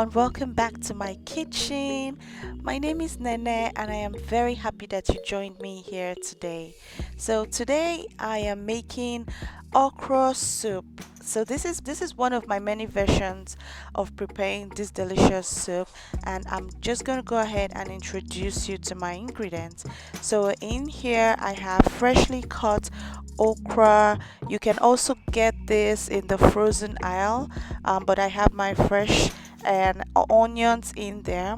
everyone, welcome back to my kitchen. My name is Nene and I am very happy that you joined me here today. So today I am making okra soup. So this is one of my many versions of preparing this delicious soup, and I'm just going to go ahead and introduce you to my ingredients. So in here I have freshly cut okra. You can also get this in the frozen aisle, but I have my fresh and onions in there.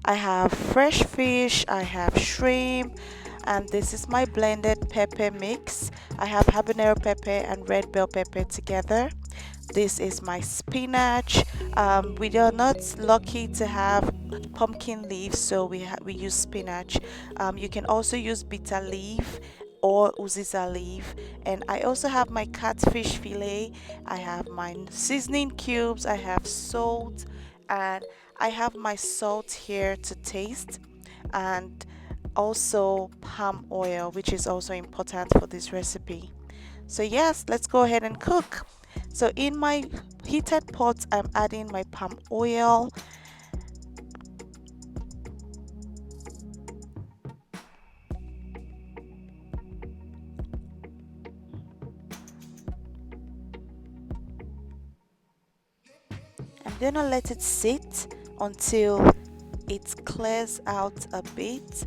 I have fresh fish, I have shrimp, and this is my blended pepper mix. I have habanero pepper and red bell pepper together. This is my spinach. We are not lucky to have pumpkin leaves, so we use spinach. You can also use bitter leaf or uziza leaf. And I also have my catfish fillet. I have my seasoning cubes. I have salt, and I have my salt here to taste, and also palm oil, which is also important for this recipe. So yes, let's go ahead and cook. So in my heated pot, I'm adding my palm oil. I'm gonna let it sit until it clears out a bit,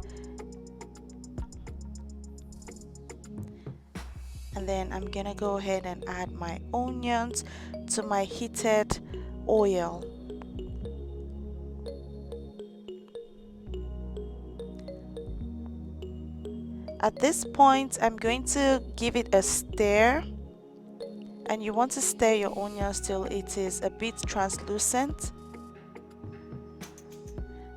and then I'm gonna go ahead and add my onions to my heated oil. At this point, I'm going to give it a stir, and you want to stir your onions till it is a bit translucent.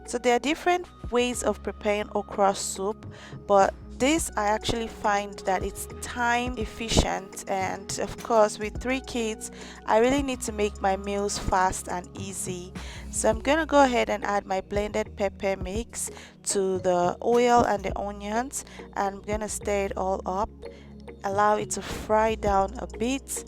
So there are different ways of preparing okra soup, but this I actually find that it's time efficient, and of course with 3 kids I really need to make my meals fast and easy. So I'm gonna go ahead and add my blended pepper mix to the oil and the onions, and I'm gonna stir it all up, allow it to fry down a bit.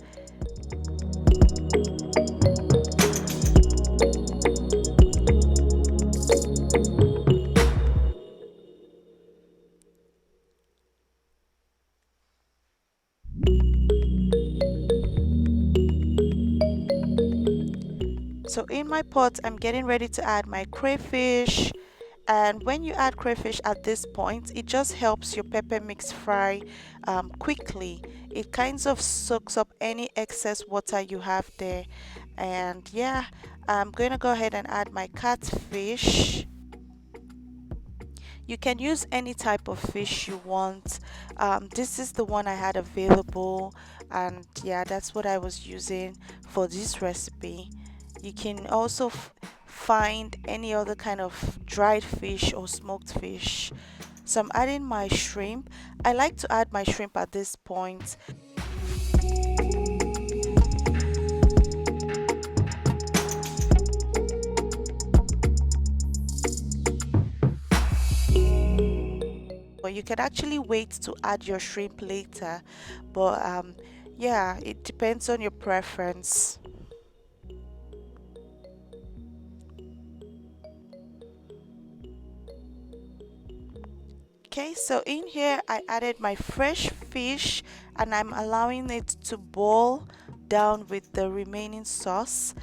So in my pot, I'm getting ready to add my crayfish. And when you add crayfish at this point, it just helps your pepper mix fry quickly. It kind of soaks up any excess water you have there. And yeah, I'm going to go ahead and add my catfish. You can use any type of fish you want. This is the one I had available, and yeah, that's what I was using for this recipe. You can also find any other kind of dried fish or smoked fish. So I'm adding my shrimp. I like to add my shrimp at this point. But you can actually wait to add your shrimp later, but yeah, it depends on your preference. Okay, so in here I added my fresh fish, and I'm allowing it to boil down with the remaining sauce.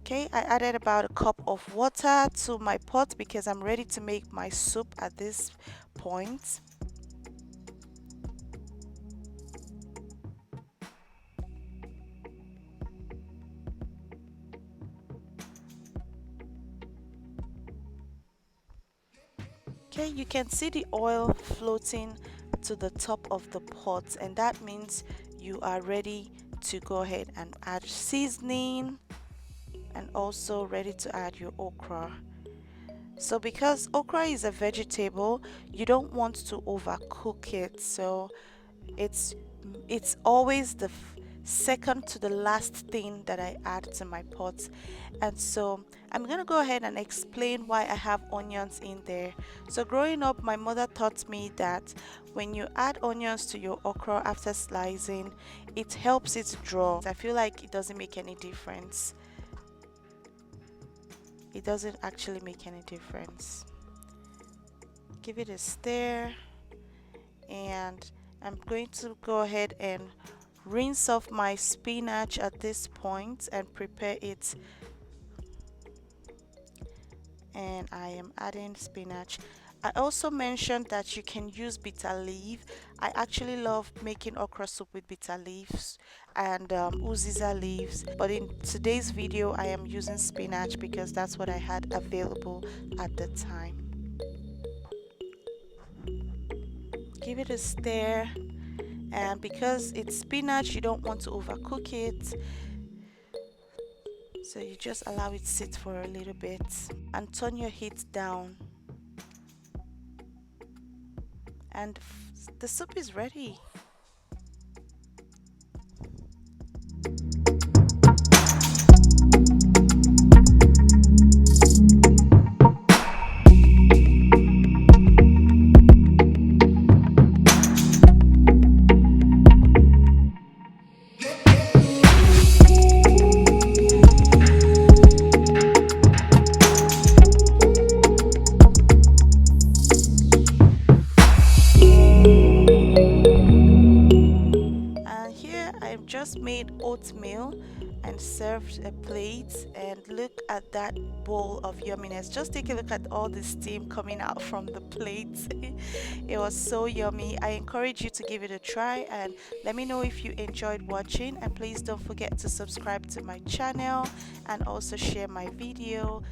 Okay, I added about a cup of water to my pot because I'm ready to make my soup at this point. Okay, you can see the oil floating to the top of the pot, and that means you are ready to go ahead and add seasoning, and also ready to add your okra. So because okra is a vegetable, you don't want to overcook it. So it's it's always the second to the last thing that I add to my pot. And so I'm gonna go ahead and explain why I have onions in there. So growing up, my mother taught me that when you add onions to your okra after slicing, it helps it draw. I feel like it doesn't make any difference. it doesn't actually make any difference. Give it a stir, and I'm going to go ahead and rinse off my spinach at this point and prepare it. And I am adding spinach. I also mentioned that you can use bitter leaf. I actually love making okra soup with bitter leaves and uziza leaves, but in today's video I am using spinach because that's what I had available at the time. Give it a stir, and because it's spinach you don't want to overcook it, so you just allow it sit for a little bit and turn your heat down, and the soup is ready. And here I've just made oatmeal and served a plate, and look at that bowl of yumminess. Just take a look at all the steam coming out from the plate. It was so yummy. I encourage you to give it a try and let me know if you enjoyed watching, and please don't forget to subscribe to my channel and also share my video.